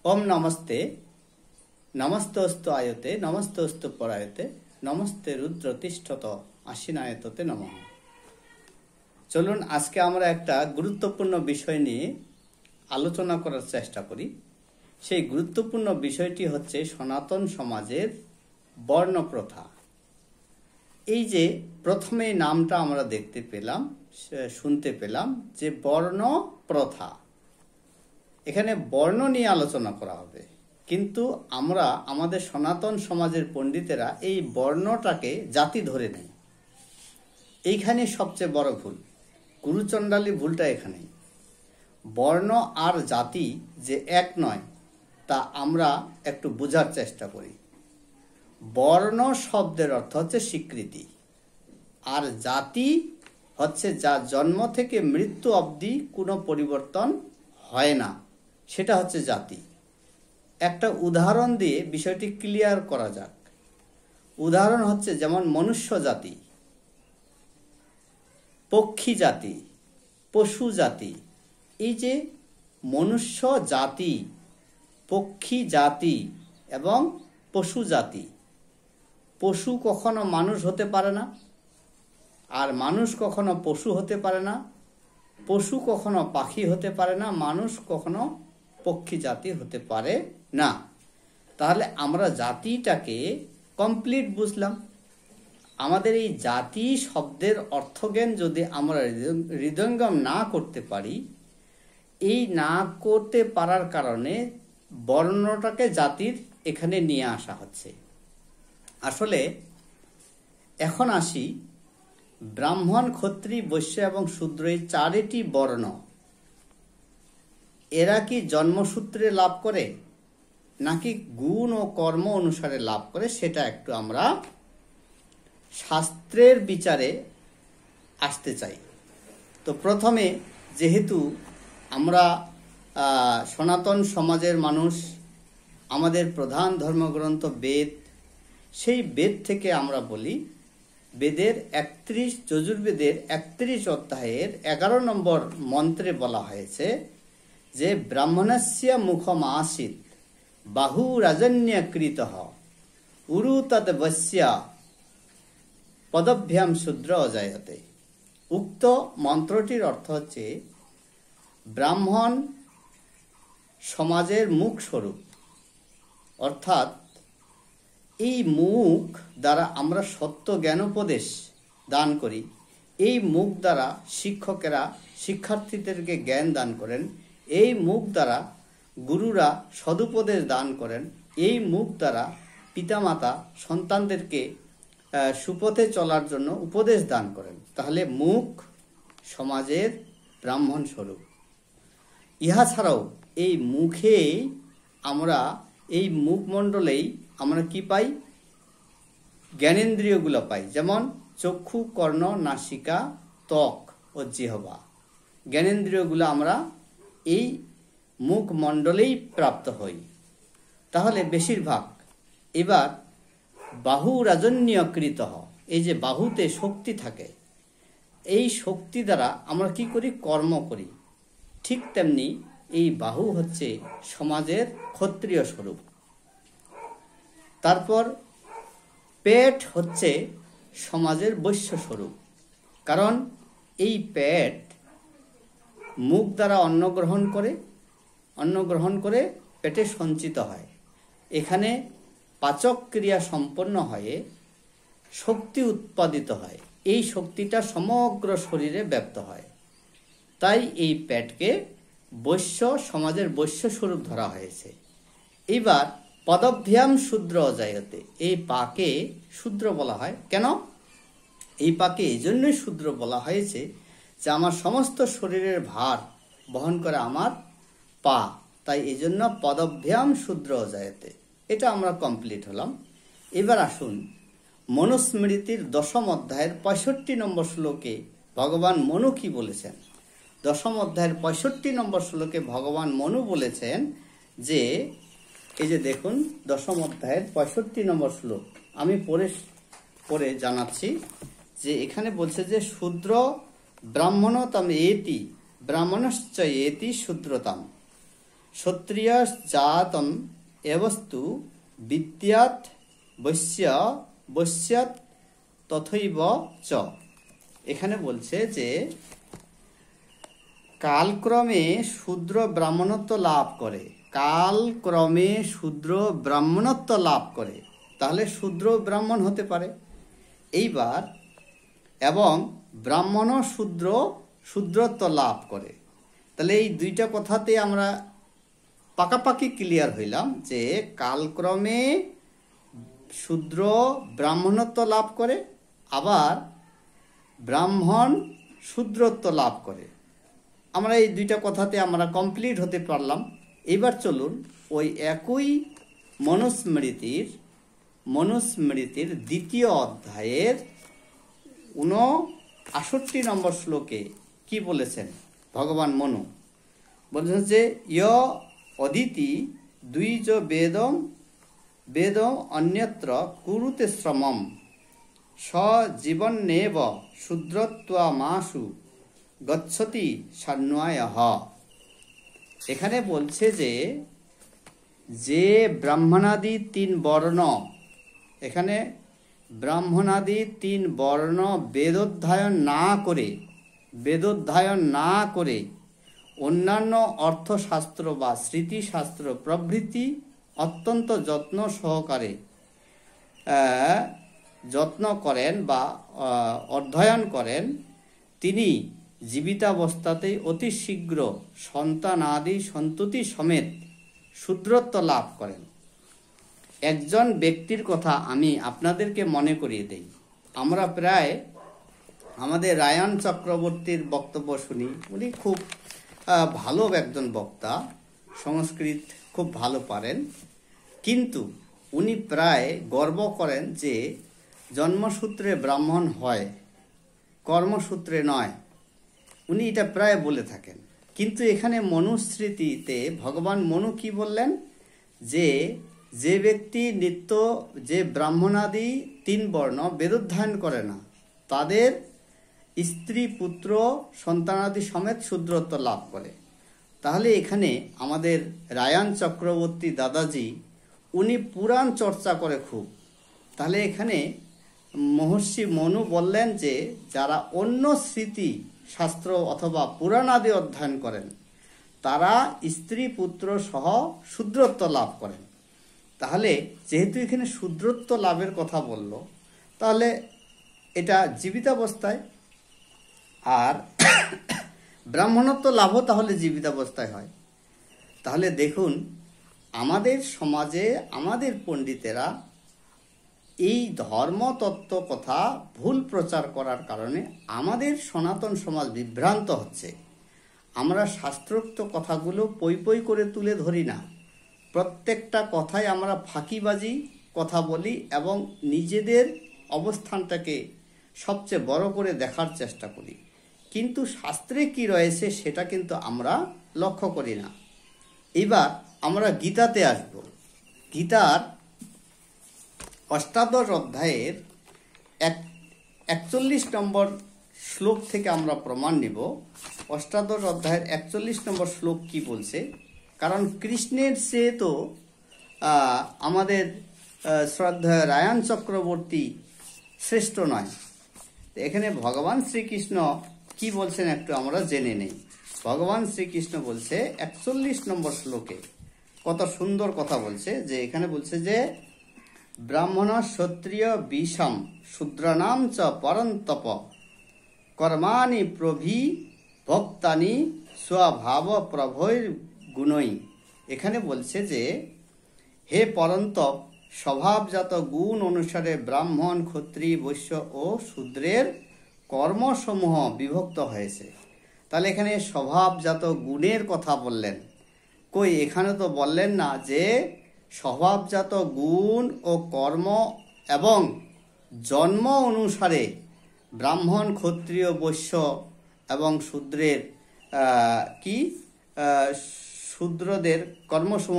ओम नमस्ते नमस्तोस्तु आयते नमस्तोस्तु परायते नमस्ते रुद्र तिष्ठत आशीनायतते नमः। चलुन आज के आमरा एकटा गुरुत्वपूर्ण विषय निये आलोचना करार चेष्टा करी। सेई गुरुत्वपूर्ण विषयटी हच्छे सनातन समाजेर वर्ण प्रथा। এই যে প্রথমে নামটা আমরা দেখতে পেলাম শুনতে পেলাম যে বর্ণ প্রথা, এখানে বর্ণ নিয়ে আলোচনা করা হবে, কিন্তু আমরা আমাদের সনাতন সমাজের পণ্ডিতেরা এই বর্ণটাকে জাতি ধরে নেই। এইখানে সবচেয়ে বড় ভুল, গুরুচণ্ডালী ভুলটা এখানেই। বর্ণ আর জাতি যে এক নয় তা আমরা একটু বোঝার চেষ্টা করি। বর্ণ শব্দের অর্থ হচ্ছে স্বীকৃতি, আর জাতি হচ্ছে যা জন্ম থেকে মৃত্যু অবধি কোনো পরিবর্তন হয় না, সেটা হচ্ছে জাতি। একটা উদাহরণ দিয়ে বিষয়টি ক্লিয়ার করা যাক। উদাহরণ হচ্ছে যেমন মনুষ্য জাতি, পক্ষী জাতি, পশু জাতি। এই যে মনুষ্য জাতি, পক্ষী জাতি এবং পশু জাতি, পশু কখনো মানুষ হতে পারে না, আর মানুষ কখনো পশু হতে পারে না, পশু কখনো পাখি হতে পারে না, মানুষ কখনো পক্ষী জাতি হতে পারে না। তাহলে আমরা জাতিটাকে কমপ্লিট বুঝলাম। আমাদের এই জাতি শব্দের অর্থজ্ঞান যদি আমরা হৃদয়ঙ্গম না করতে পারি, এই না করতে পারার কারণে বর্ণটাকে জাতির এখানে নিয়ে আসা হচ্ছে। আসলে এখন আসি, ব্রাহ্মণ, ক্ষত্রিয়, বৈশ্য এবং শূদ্র এই চারটি বর্ণ, এরা কি জন্মসূত্রে লাভ করে নাকি গুণ ও কর্ম অনুসারে লাভ করে, সেটা একটু আমরা শাস্ত্রের বিচারে আসতে চাই। তো প্রথমে, যেহেতু আমরা সনাতন সমাজের মানুষ, আমাদের প্রধান ধর্মগ্রন্থ বেদ, সেই বেদ থেকে আমরা বলি, বেদের 31 যজুর্বেদের 31 অধ্যায়ের 11 নম্বর মন্ত্রে বলা হয়েছে যে ব্রাহ্মণস্য মুখম আসিত বাহু রাজন্যকৃতঃ উরু তদ বস্য পদভ্যাম শূদ্র অজায়তে। উক্ত মন্ত্রটির অর্থ হচ্ছে ব্রাহ্মণ সমাজের মুখ স্বরূপ, অর্থাৎ এই মুখ দ্বারা আমরা সত্য জ্ঞানোপদেশ দান করি। এই মুখ দ্বারা শিক্ষকেরা শিক্ষার্থীদেরকে জ্ঞান দান করেন, এই মুখ দ্বারা গুরুরা সদুপদেশ দান করেন, এই মুখ দ্বারা পিতামাতা সন্তানদেরকে সুপথে চলার জন্য উপদেশ দান করেন। তাহলে মুখ সমাজের ব্রাহ্মণ স্বরূপ। ইহা ছাড়াও এই মুখে আমরা, এই মুখমণ্ডলেই আমরা কি পাই? জ্ঞানেন্দ্রিয়গুলো পাই, যেমন চক্ষু, কর্ণ, নাসিকা, ত্বক ও জিহ্বা। জ্ঞানেন্দ্রিয়গুলো আমরা এই মুখমণ্ডলেই প্রাপ্ত হই। তাহলে বেশিরভাগ, এবার বাহু রাজন্যকৃতঃ, এই যে বাহুতে শক্তি থাকে, এই শক্তি দ্বারা আমরা কি করি? কর্ম করি। ঠিক তেমনি এই বাহু হচ্ছে সমাজের ক্ষত্রিয় স্বরূপ। তারপর পেট হচ্ছে সমাজের বৈশ্য স্বরূপ, কারণ এই পেট মুখ দ্বারা অন্ন গ্রহণ করে পেটে সঞ্চিত হয়। এখানে পাচক ক্রিয়া সম্পন্ন হয়ে শক্তি উৎপাদিত হয়, এই শক্তিটা সমগ্র শরীরে ব্যাপ্ত হয়। তাই এই পেটকে বৈশ্য, সমাজের বৈশ্য স্বরূপ ধরা হয়েছে। এবার পদভ্যাম শূদ্র অজায়তে, এই পাকে শূদ্র বলা হয় কেন? এই পাকে এই জন্যই শূদ্র বলা হয়েছে যে আমার সমস্ত শরীরের ভার বহন করে আমার পা, তাই এই জন্য পদভ্যাম শূদ্র অজায়তে। এটা আমরা কমপ্লিট হলাম। এবার আসুন, মনুস্মৃতির 10ম অধ্যায়ের 65 নম্বর শ্লোকে ভগবান মনু কি বলেছেন। 10ম অধ্যায়ের 65 নম্বর শ্লোকে ভগবান মনু বলেছেন যে, এই যে দেখুন 10ম অধ্যায়ের 65 নম্বর শ্লোক, আমি পড়ে জানাচ্ছি যে এখানে বলছে যে শূদ্র ব্রাহ্মণতম এতি ব্রাহ্মণশ্চ এতি শূদ্রতাম। ক্ষত্রিয়জাতম এবস্তু বিদ্যাৎ বৈশ্যাৎ তথৈব চ। এখানে বলছে যে কালক্রমে শূদ্র ব্রাহ্মণত্ব লাভ করে, কালক্রমে শূদ্র ব্রাহ্মণত্ব লাভ করে, তাহলে শূদ্র ব্রাহ্মণ হতে পারে। এইবার এবং ব্রাহ্মণ শূদ্রত্ব লাভ করে, তাহলে এই দুইটা কথাতে আমরা পাকাপাকি ক্লিয়ার হইলাম যে কালক্রমে শূদ্র ব্রাহ্মণত্ব লাভ করে, আবার ব্রাহ্মণ শূদ্রত্ব লাভ করে। আমরা এই দুইটা কথাতে আমরা কমপ্লিট হতে পারলাম। এবার চলুন ওই একই মনুস্মৃতির দ্বিতীয় অধ্যায়ের 59 নম্বর শ্লোকে কি বলেছেন ভগবান মনু। বলছেন যে ইয় অদিতি দ্বিজ বেদম অন্যত্র কুরুতে শ্রমম সজীবন্নেব শূদ্রত্বমাশু গচ্ছতি সান্বয়ঃ। এখানে বলছে যে ব্রাহ্মণাদি 3 বর্ণ, এখানে ব্রাহ্মণাদি 3 বর্ণ বেদোধ্যায়ন না করে অন্যান্য অর্থশাস্ত্র বা স্মৃতিশাস্ত্র প্রভৃতি অত্যন্ত যত্ন সহকারে যত্ন করেন বা অধ্যয়ন করেন, তিনি জীবিতাবস্থাতেই অতি শীঘ্র সন্তানাদি সন্ততি সমেত শূদ্রত্ব লাভ করেন। একজন ব্যক্তির কথা আমি আপনাদেরকে মনে করিয়ে দেই। আমরা প্রায় আমাদের রায়ন চক্রবর্তীর বক্তব্য শুনি। উনি খুব ভালো একজন বক্তা, সংস্কৃত খুব ভালো পারেন, কিন্তু উনি প্রায় গর্ব করেন যে জন্মসূত্রে ব্রাহ্মণ হয়, কর্মসূত্রে নয়। উনি এটা প্রায় বলে থাকেন। কিন্তু এখানে মনুস্মৃতিতে ভগবান মনু কি বললেন, যে ব্যক্তি যে ব্রাহ্মণাদি 3 বর্ণ বেদোধ্যায়ন করে না, তাদের স্ত্রী পুত্র সন্তানাদি সমেত শূদ্রত্ব লাভ করে। তাহলে এখানে আমাদের রায়ন চক্রবর্তী দাদাজি উনি পুরাণ চর্চা করে খুব। তাহলে এখানে মহর্ষি মনু বললেন যে যারা অন্য স্মৃতি শাস্ত্র অথবা পুরাণ আদি অধ্যয়ন করেন তারা স্ত্রী পুত্র সহ শূদ্রত্ব লাভ করেন। তাহলে যেহেতু এখানে শূদ্রত্ব লাভের কথা বলল, তাহলে এটা জীবিতাবস্থায়, আর ব্রাহ্মণত্ব লাভও তাহলে জীবিতাবস্থায় হয়। তাহলে দেখুন আমাদের সমাজে আমাদের পণ্ডিতেরা এই ধর্মতত্ত্ব কথা ভুল প্রচার করার কারণে আমাদের সনাতন সমাজ বিভ্রান্ত হচ্ছে। আমরা শাস্ত্রোক্ত কথাগুলো পই করে তুলে ধরি না, প্রত্যেকটা কথায় আমরা ফাঁকিবাজি কথা বলি এবং নিজেদের অবস্থানটাকে সবচেয়ে বড় করে দেখার চেষ্টা করি, কিন্তু শাস্ত্রে কি রয়েছে সেটা কিন্তু আমরা লক্ষ্য করি না। এবার আমরা গীতাতে আসব। গীতার 8 অধ্যায়ের 41 নম্বর শ্লোক থেকে আমরা প্রমাণ নিব। 8 অধ্যায়ের 41 নম্বর শ্লোক কি বলছে, কারণ কৃষ্ণের সে তো আমাদের শ্রদ্ধেয় রায়ন চক্রবর্তী শ্রেষ্ঠ নয়। এখানে ভগবান শ্রীকৃষ্ণ কি বলছেন একটু আমরা জেনে নেই। ভগবান শ্রীকৃষ্ণ বলছে 41 নম্বর শ্লোকে কত সুন্দর কথা বলছে, যে এখানে বলছে যে ব্রাহ্মণ ক্ষত্রিয় বিষম শূদ্রানাম চ পরন্তপ কর্মাণি প্রভি ভক্তানি স্বভাব প্রভৈর গুণই। এখানে বলছে যে হে পরন্তপ, স্বভাবজাত গুণ অনুসারে ব্রাহ্মণ ক্ষত্রিয় বৈশ্য ও শূদ্রের কর্মসমূহ বিভক্ত হয়েছে। তাহলে এখানে স্বভাবজাত গুণের কথা বললেন, কই এখানে তো বললেন না যে স্বভাবজাত গুণ ও কর্ম এবং জন্ম অনুসারে ব্রাহ্মণ ক্ষত্রিয় বৈশ্য এবং শূদ্রের শূদ্রদের কর্মসমূহ